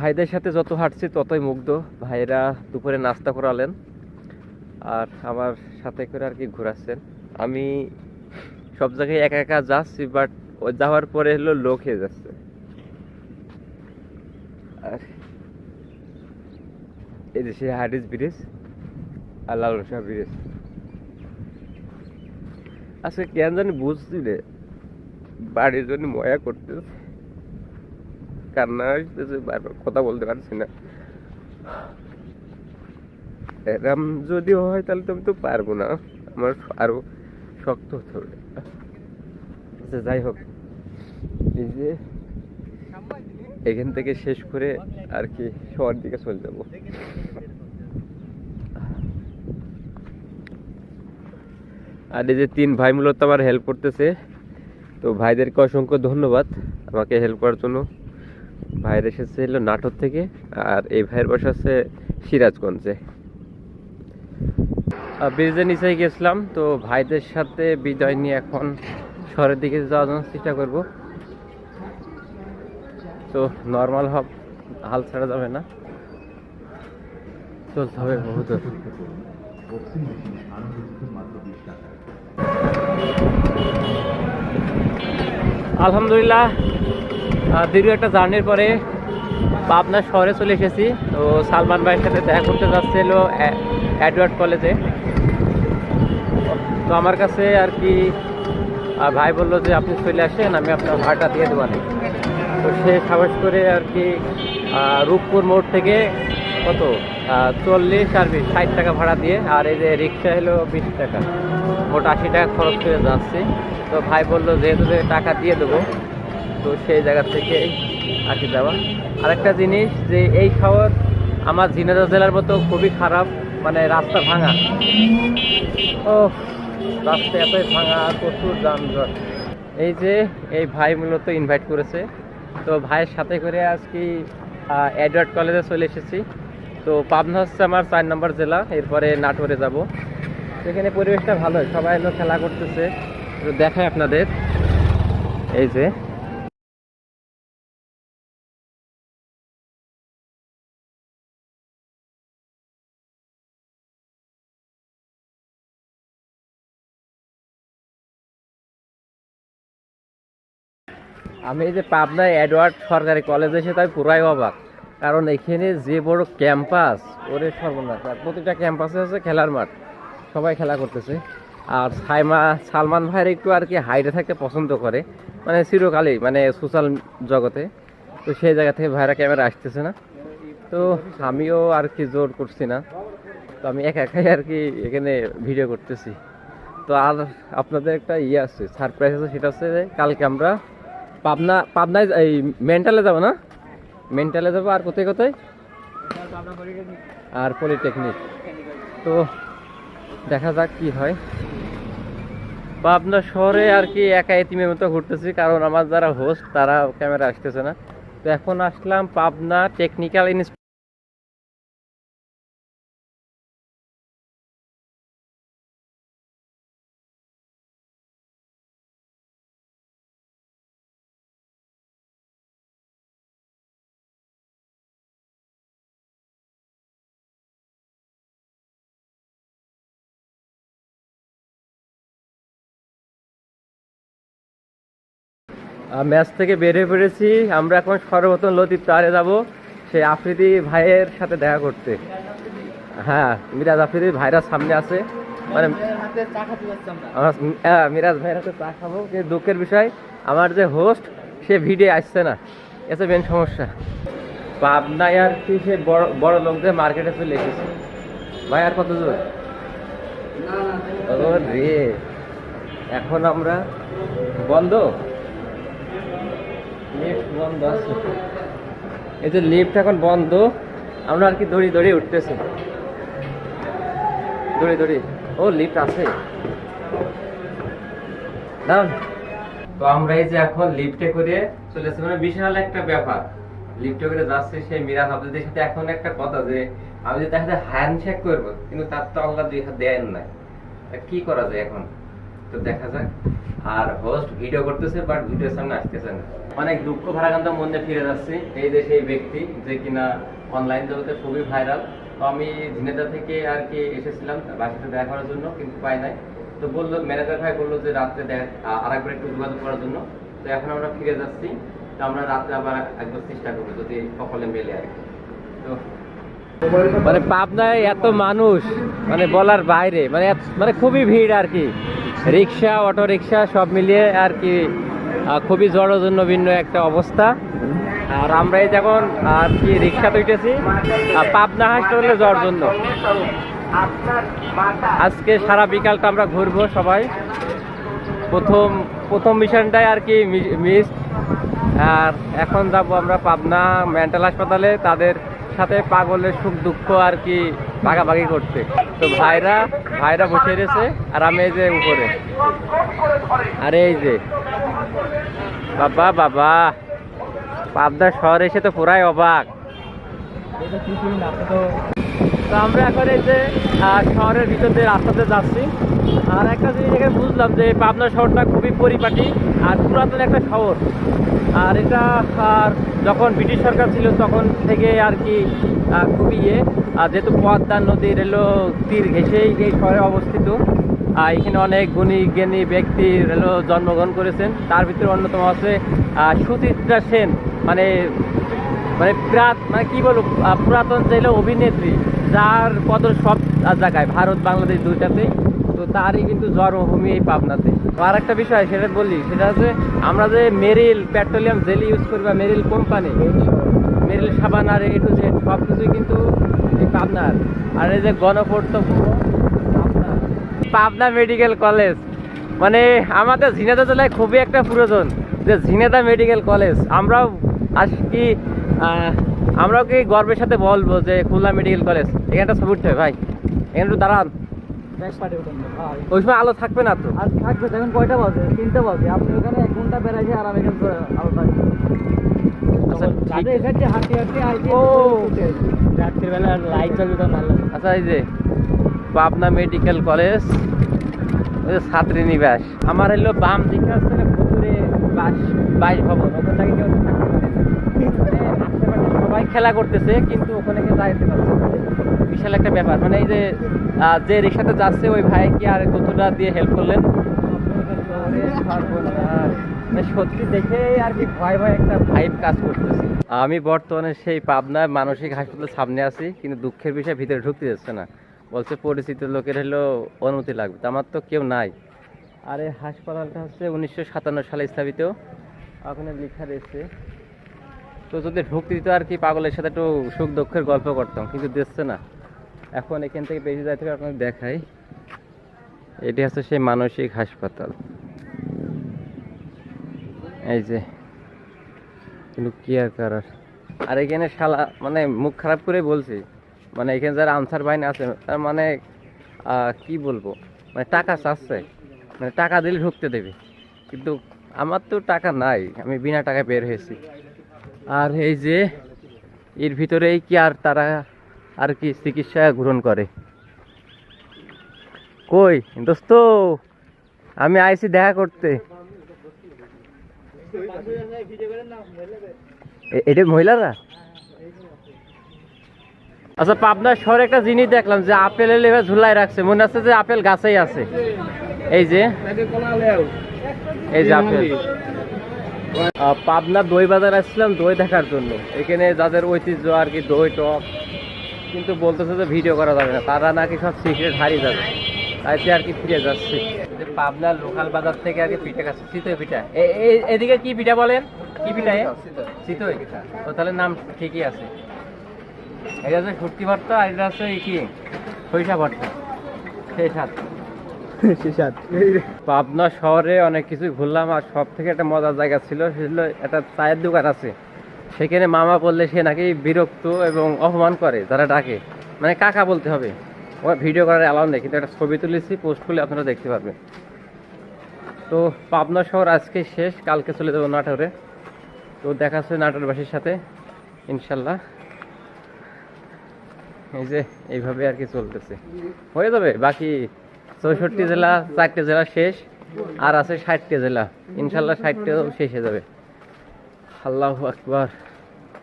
ভাইদের সাথে যত হাঁটছি ততই মুগ্ধ। ভাইরা দুপুরে নাস্তা করালেন আর আমার সাথে করে আর কি ঘোরাচ্ছেন। আমি সব জায়গায় একা একা যাচ্ছি, বাট ওই যাওয়ার পরে হলো লোক হয়ে যাচ্ছে। আর এই যে সে হাডিস ব্রিজ আর লালনশাহ ব্রিজ। আজকে কেন জানি বুঝছি রে, বাড়ির জন্য ময়া করতেছে, কান্না আসতেছে, কথা বলতে পারছি না। এরম যদি হয় তাহলে তো আমি তো পারবো না, আমার আরো শক্ত হতে হবে। আচ্ছা যাই হোক, এই যে এখান থেকে শেষ করে আর কি শহর দিকে চলে যাব। আর এই যে 3 ভাই মূলত আমার হেল্প করতেছে, তো ভাইদেরকে অসংখ্য ধন্যবাদ আমাকে হেল্প করার জন্য। ভাইয়ের এসেছে হলো নাটোর থেকে, আর এই ভাইয়ের বাসা আছে সিরাজগঞ্জে। ব্রিজের নিচে গেছিলাম, তো ভাইদের সাথে বিদায় নিয়ে এখন শহরের দিকে যাওয়ার জন্য চেষ্টা করব। তো নর্মাল হাল ছাড়া যাবে না, চলতে হবে বহুত। আলহামদুলিল্লাহ, দীর্ঘ একটা জার্নির পরে পাবনা শহরে চলে এসেছি। তো সালমান ভাইয়ের সাথে দেখা করতে যাচ্ছিল এডওয়ার্ড কলেজে। তো আমার কাছে আর কি ভাই বললো যে আপনি চলে আসেন, আমি আপনার ভাড়াটা দিয়ে দেবেন। তো সে সাহস করে আর কি রূপপুর মোড় থেকে কত 40 আর 60 টাকা ভাড়া দিয়ে, আর এই যে রিক্সা হলো 20 টাকা, মোট 80 টাকা খরচ করে যাচ্ছি। তো ভাই বললো যেহেতু টাকা দিয়ে দেবো, তো সেই জায়গা থেকে আর কি যাওয়া। আরেকটা জিনিস যে এই শহর আমার ঝিনাইদহ জেলার মতো খুবই খারাপ, মানে রাস্তা ভাঙা। ও রাস্তা এতই ভাঙা, প্রচুর যানজট। এই যে এই ভাই মূলত ইনভাইট করেছে, তো ভাইয়ের সাথে করে আজকে এডওয়ার্ড কলেজে চলে এসেছি। তো পাবনা হচ্ছে আমার 4 নম্বর জেলা, এরপরে নাটোরে যাব। সেখানে পরিবেশটা ভালো, সবাই এলো খেলা করতেছে। তো দেখায় আপনাদের, এই যে আমি এই যে পাবনায় এডওয়ার্ড সরকারি কলেজে এসে তাই পুরাই অবাক, কারণ এখানে যে বড় ক্যাম্পাস, ওরে সর্বনাশ। আর প্রতিটা ক্যাম্পাসে আছে খেলার মাঠ, সবাই খেলা করতেছে। আর সালমান ভাইয়ের একটু আর কি হাইটে থাকতে পছন্দ করে, মানে চিরকালই, মানে সোশ্যাল জগতে। তো সেই জায়গা থেকে ভাইরা ক্যামেরা আসতেছে না, তো আমিও আর কি জোর করছি না। তো আমি একা একাই আর কি এখানে ভিডিও করতেছি। তো আর আপনাদের একটা আছে, সারপ্রাইজ আছে, সেটা হচ্ছে যে কালকে আমরা পাবনায় এই মেন্টালে যাবো না, মেন্টালে যাবো। আর কোথায় কোথায়? আর পলিটেকনিক। তো দেখা যাক কি হয়। পাবনা শহরে আর কি একা এতিমের মতো ঘুরতেছি, কারণ আমার যারা হোস্ট তারা ক্যামেরা আসতেছে না। তো এখন আসলাম পাবনা টেকনিক্যাল ইনস্টিটিউট। ম্যাচ থেকে বের হয়ে পড়েছি, আমরা এখন সর্বপ্রথম লতিফ তারে যাব সেই আফ্রিদি ভাইয়ের সাথে দেখা করতে। হ্যাঁ, মিরাজ আফ্রিদি ভাইরা সামনে আছে, মানে মিরাজ ভাইয়ের হাতে চা খাবো। কিন্তু দুঃখের বিষয়, আমার যে হোস্ট সে ভিডিও আসছে না, এসে মেন সমস্যা। পাবনায় আর কি সে বড় বড় লোকদের মার্কেটে চলে এসেছে। ভাই আর কত দূর? ও রে, এখন আমরা বন্ধ, লিফট বন্ধ আছে। এই যে লিফট এখন বন্ধ, আমরা আর কি দড়ি দড়ি উঠতেছি, দড়ি দড়ি। ও লিফট আছে না। তো আমরা এই যে এখন লিফটে করে চলেছি, মানে বিশাল একটা ব্যাপার। লিফটে করে যাচ্ছে সেই মিরাজ আপনাদের সাথে। এখন একটা কথা, যে আমি যে তার সাথে হ্যান্ডশেক করবো, কিন্তু তার তো আল্লাহ 2 হাত দেন নাই, কি করা যায় এখন? তো দেখা যাক। আর হোস্ট ভিডিও করতেছে বাট ভিডিওর সামনে আসতেছে না। অনেক দুঃখ ভারাক্রান্ত মনে ফিরে যাচ্ছি। এই দেশে এই ব্যক্তি যে কিনা অনলাইন জগতে খুবই ভাইরাল। তো আমি ঝিনেদা থেকে আর কি এসেছিলাম বাসাতে দেখা করার জন্য, কিন্তু পাই নাই। তো বললো, ম্যানেজার ভাই বললো যে রাত্রে আর একবার একটু যোগাযোগ করার জন্য। তো এখন আমরা ফিরে যাচ্ছি। তো আমরা রাত্রে আবার একবার চেষ্টা করবো যদি সকলে মেলে আর কি। তো মানে পাবনায় এত মানুষ মানে বলার বাইরে, মানে খুবই ভিড় আর কি। রিক্সা, অটো রিক্সা সব মিলিয়ে আর কি খুবই জড়জন্য একটা অবস্থা। আর আমরা এই যখন আর কি রিক্সাতে উঠেছি পাবনা হাসপাতালে যাওয়ার জন্য। আজকে সারা বিকালটা আমরা ঘুরবো সবাই। প্রথম মিশনটাই আর কি মিস। আর এখন যাবো আমরা পাবনা মেন্টাল হাসপাতালে তাদের সাথে পাগলের সুখ দুঃখ আর কি ভাগাভাগি করতে। তো ভাইরা বসে রয়েছে আর আমি এই যে উপরে। আরে এই যে বাবা পাবনা শহরে এসে তো পুরাই অবাক। তো আমরা এখন এই যে শহরের ভিতর দিয়ে রাস্তাতে যাচ্ছি। আর একটা জিনিস এখানে বুঝলাম যে পাবনা শহরটা খুবই পরিপাটি আর পুরাতন একটা শহর। আর এটা যখন ব্রিটিশ সরকার ছিল তখন থেকে আর কি খুবই যেহেতু পদ্মা নদীর তীর ঘেঁষেই এই শহরে অবস্থিত। এখানে অনেক গুণী জ্ঞানী ব্যক্তি জন্মগ্রহণ করেছেন। তার ভিতরে অন্যতম আছে সুচিত্রা সেন, মানে কি বলবো পুরাতন যে অভিনেত্রী, যার পদর সব জায়গায় ভারত বাংলাদেশ দুইটাতেই। তো তারই কিন্তু জন্মভূমি এই পাবনাতে। আর একটা বিষয় সেটা বলি, সেটা হচ্ছে আমরা যে মেরিল পেট্রোলিয়াম জেলি ইউজ করি বা মেরিল কোম্পানি, মেরিল সাবান আর এ টু জেড সব কিছুই কিন্তু এই পাবনার। আর এই যে গণপূর্ত পাবনা মেডিকেল কলেজ, মানে আমাদের ঝিনাইদহ জেলায় খুবই একটা প্রয়োজন যে ঝিনাইদহ মেডিকেল কলেজ। আমরাও কি গর্বের সাথে বলবো যে খুলনা মেডিকেল কলেজ। এখানে একটা ছবি উঠতে হবে ভাই, এখানে একটু দাঁড়ান। ওই সময় আলো থাকবে না তো? আর থাকবে। এখন কয়টা বাজে? 3টা বাজে। আপনি ওখানে 1 ঘন্টা বেড়াইছে আর আমি এখানে আলো থাকবে। রাত্রিবেলা লাইট জ্বলবে তো ভালো। আচ্ছা, এই যে পাবনা মেডিকেল কলেজ, ছাত্রী নিবাস। আমার বাম দিকে আছে ভুতুরে 22 ভবন। ওখানটাকে কেউ থাকতে পারে না, আশেপাশে সবাই খেলা করতেছে কিন্তু ওখানে কেউ যাইতে পারছে না। বিশাল একটা ব্যাপার। মানে এই যে রিক্সাতে যাচ্ছে ওই ভাই কি আর কতটা দিয়ে হেল্প করলেন। সত্যি দেখে আর কি ভয় একটা ভাইব কাজ করতেছে। আমি বর্তমানে সেই পাবনা মানসিক হাসপাতালের সামনে আছি, কিন্তু দুঃখের বিষয় ভিতরে ঢুকতে যাচ্ছে না। বলছে পরিচিত লোকের অনুমতি লাগবে। আমার তো কেউ নাই। আর এই হাসপাতালটা হচ্ছে 1957 সালে স্থাপিত, ওখানে লেখা রয়েছে। তো যদি ঢুকতে দিত আর কি পাগলের সাথে একটু সুখ দুঃখের গল্প করতাম, কিন্তু দিচ্ছে না। এখন এখান থেকে বেশি যাইতে হবে, আপনাকে দেখাই। এটি হচ্ছে সেই মানসিক হাসপাতাল। এই যে কিন্তু কি আর করার। আর এখানে শালা মানে মুখ খারাপ করে বলছি, মানে এখানে যারা আনসার বাহিনী আছে তার মানে কি বলবো, মানে টাকা চাচ্ছে, মানে টাকা দিলে ঢুকতে দেবে। কিন্তু আমার তো টাকা নাই, আমি বিনা টাকায় বের হয়েছি। আর এই যে এর ভিতরেই কি আর তারা আর কি চিকিৎসা গ্রহণ করে। কই দোস্ত, আমি আইছি দেখা করতে। এটা মহিলারা। আচ্ছা, পাবনা শহরে একটা জিনিস দেখলাম যে আপেলের লেভেল ঝুলাই রাখছে, মনে হচ্ছে যে আপেল গাছেই আছে। এই যে আপেল। পাবনা দই বাজার আসছিলাম দই দেখার জন্য। এখানে যাদের ঐতিহ্য আর কি দই টক, কিন্তু বলতেছে যে ভিডিও করা যাবে না, তারা নাকি সব সিক্রেট হারিয়ে যাবে, তাই আর কি ফিরে যাচ্ছে। পাবনার লোকাল বাজার থেকে আর কি পিঠা খাচ্ছে, চিতই পিঠা। এদিকে কি পিঠা বলেন? কি পিঠা? চিতই। তো তাহলে নাম ঠিকই আছে। এটা হচ্ছে শুটকি ভর্তা, আর এটা হচ্ছে কি সরিষা ভর্তা। সেই সাথ পাবনা শহরে অনেক কিছু ঘুরলাম, আর সব থেকে একটা মজার জায়গা ছিল, সেগুলো একটা চায়ের দোকান আছে। সেখানে মামা বললে সে নাকি বিরক্ত এবং অপমান করে যারা ডাকে, মানে কাকা বলতে হবে। ওর ভিডিও করার অ্যালাউ নেই, কিন্তু একটা ছবি তুলেছি, পোস্ট করলে আপনারা দেখতে পারবেন। তো পাবনা শহর আজকে শেষ, কালকে চলে যাবো নাটোরে। তো দেখা হচ্ছে নাটোরবাসীর সাথে ইনশাল্লাহ। এই যে এইভাবে আর কি চলতেছে, হয়ে যাবে। বাকি 64 জেলা 4টে জেলা শেষ, আর আছে 60টা জেলা, ইনশাল্লাহ 60টাও শেষ হয়ে যাবে। আল্লাহু আকবার।